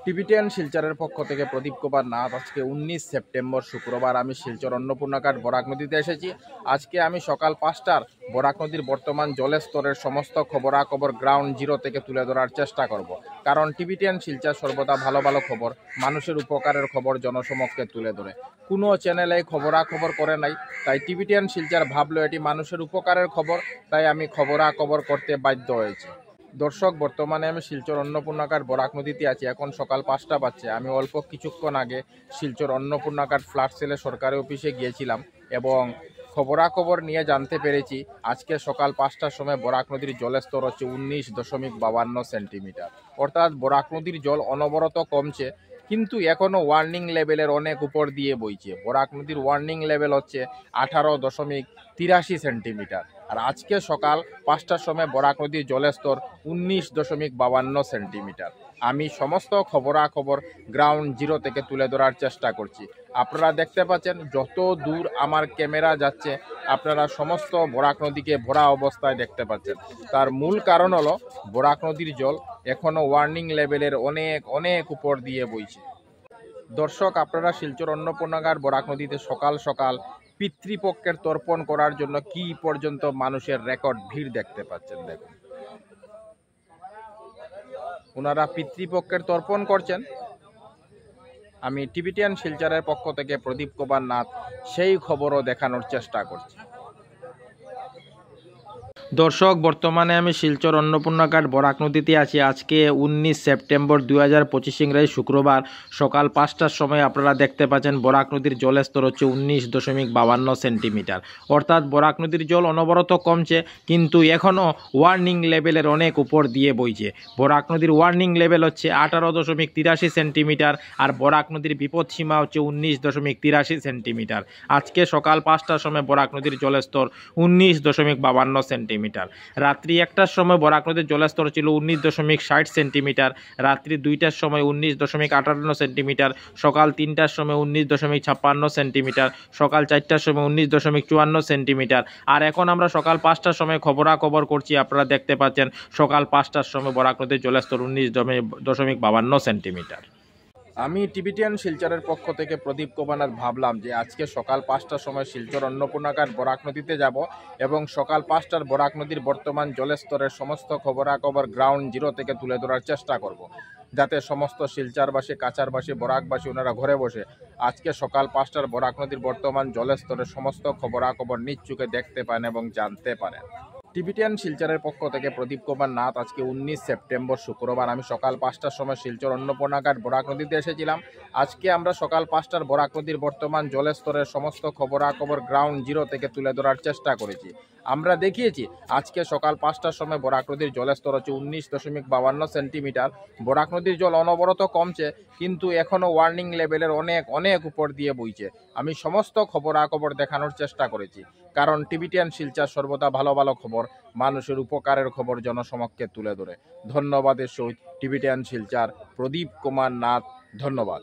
Tibetan শিলচরের পক্ষ থেকে প্রদীপ কুমার নাথ। আজকে 19 সেপ্টেম্বর শুক্রবার আমি শিলচর অন্নপূর্ণাঘাট বরাক নদীতে এসেছি। আজকে আমি সকাল 5টার বরাক নদীর বর্তমান জলের স্তরের সমস্ত খবরাখবর গ্রাউন্ড জিরো থেকে তুলে ধরার চেষ্টা করব। কারণ টিবিটিয়ান শিলচর সর্বদা ভালো ভালো খবর, মানুষের উপকারের খবর জনসমক্ষে তুলে ধরে। কোনো চ্যানেলে খবরাখবর করে নাই, তাই টিবিটিয়ান শিলচর ভাবলো এটি মানুষের উপকারের খবর, তাই আমি খবরাখবর করতে বাধ্য হয়েছি। দর্শক, বর্তমানে আমি শিলচর অন্নপূর্ণাঘাট বরাক নদীতে আছি। এখন সকাল 5টা বাজছে। আমি অল্প কিছুক্ষণ আগে শিলচর অন্নপূর্ণাঘাট ফ্ল্যাট সেলে সরকারি অফিসে গিয়েছিলাম এবং খবরাখবর নিয়ে জানতে পেরেছি আজকে সকাল 5টার সময় বরাক নদীর জলের স্তর হচ্ছে 19.52 সেন্টিমিটার। অর্থাৎ বরাক নদীর জল অনবরত কমছে, কিন্তু এখনও ওয়ার্নিং লেভেলের অনেক উপর দিয়ে বইছে। বরাক নদীর ওয়ার্নিং লেভেল হচ্ছে 18.83 সেন্টিমিটার। আর আজকে সকাল 5টার সময় বরাক নদীর জলের স্তর 19.52 সেন্টিমিটার। আমি সমস্ত খবরাখবর গ্রাউন্ড জিরো থেকে তুলে ধরার চেষ্টা করছি। আপনারা দেখতে পাচ্ছেন যত দূর আমার ক্যামেরা যাচ্ছে আপনারা সমস্ত বরাক নদীকে ভরা অবস্থায় দেখতে পাচ্ছেন। তার মূল কারণ হলো বরাক নদীর জল এখনও ওয়ার্নিং লেভেলের অনেক অনেক উপর দিয়ে বইছে। দর্শক, আপনারা শিলচর অন্নপূর্ণাঘাট বরাক নদীতে সকাল সকাল পিতৃপক্ষের তর্পণ করার জন্য কি পর্যন্ত মানুষের রেকর্ড ভিড় দেখতে পাচ্ছেন। দেখুন, ওনারা পিতৃপক্ষের তর্পণ করছেন। আমি টিবিটিয়ান শিলচরের পক্ষ থেকে প্রদীপ কুমার নাথ সেই খবরও দেখানোর চেষ্টা করছি। দর্শক, বর্তমানে আমি শিলচর অন্নপূর্ণাঘাট বরাক নদীতে আছি। আজকে 19 সেপ্টেম্বর 2025 ইংরেজি শুক্রবার সকাল 5টার সময় আপনারা দেখতে পাচ্ছেন বরাক নদীর জলের স্তর হচ্ছে 19.52 সেন্টিমিটার। অর্থাৎ বরাক নদীর জল অনবরত কমছে, কিন্তু এখনও ওয়ার্নিং লেভেলের অনেক উপর দিয়ে বইছে। বরাক নদীর ওয়ার্নিং লেভেল হচ্ছে 18.83 সেন্টিমিটার আর বরাক নদীর বিপদ সীমা হচ্ছে 19.83 সেন্টিমিটার। আজকে সকাল 5টার সময় বরাক নদীর জলের স্তর 19.52 সেন্টিমিটার। রাত্রি 1টার সময় বরাক নদীর জলের স্তর ছিল 19.60 সেন্টিমিটার। রাত্রি 2টার সময় 19.58 সেন্টিমিটার। সকাল 3টার সময় 19.56 সেন্টিমিটার। সকাল 4টার সময় 19.54 সেন্টিমিটার। আর এখন আমরা সকাল 5টার সময় খবরাখবর করছি। আপনারা দেখতে পাচ্ছেন সকাল 5টার সময় বরাক নদীর জলের স্তর 19.52 সেন্টিমিটার। আমি টিবিটিয়ান শিলচরের পক্ষ থেকে প্রদীপ কুমার নাথ ভাবলাম যে আজকে সকাল 5টার সময় শিলচর অন্নপূর্ণাঘাট বরাক নদীতে যাব এবং সকাল 5টার বরাক নদীর বর্তমান জলের স্তরের সমস্ত খবরাখবর গ্রাউন্ড জিরো থেকে তুলে ধরার চেষ্টা করব, যাতে সমস্ত শিলচরবাসী, কাছারবাসী, বরাকবাসী ওনারা ঘরে বসে আজকে সকাল 5টার বরাক নদীর বর্তমান জলের স্তরের সমস্ত খবরাখবর নিজ চোখে দেখতে পান এবং জানতে পারেন। টিবিটিয়ান শিলচরের পক্ষ থেকে প্রদীপ কুমার নাথ। আজকে 19 সেপ্টেম্বর শুক্রবার আমি সকাল 5টার সময় শিলচর অন্নপূর্ণাঘাট বরাক নদীতে এসেছিলাম। আজকে আমরা সকাল 5টার বরাক নদীর বর্তমান জলের স্তরের সমস্ত খবরাখবর গ্রাউন্ড জিরো থেকে তুলে ধরার চেষ্টা করেছি। আমরা দেখিয়েছি আজকে সকাল 5টার সময় বরাক নদীর জলের স্তর হচ্ছে 19.52 সেন্টিমিটার। বরাক নদীর জল অনবরত কমছে, কিন্তু এখনও ওয়ার্নিং লেভেলের অনেক অনেক উপর দিয়ে বইছে। আমি সমস্ত খবরাখবর দেখানোর চেষ্টা করেছি, কারণ টিবিটিয়ান শিলচর সর্বদা ভালো ভালো খবর, মানুষের উপকারের খবর জনসমক্ষে তুলে ধরে। ধন্যবাদের সহিত টিবিটিয়ান শিলচর প্রদীপ কুমার নাথ। ধন্যবাদ।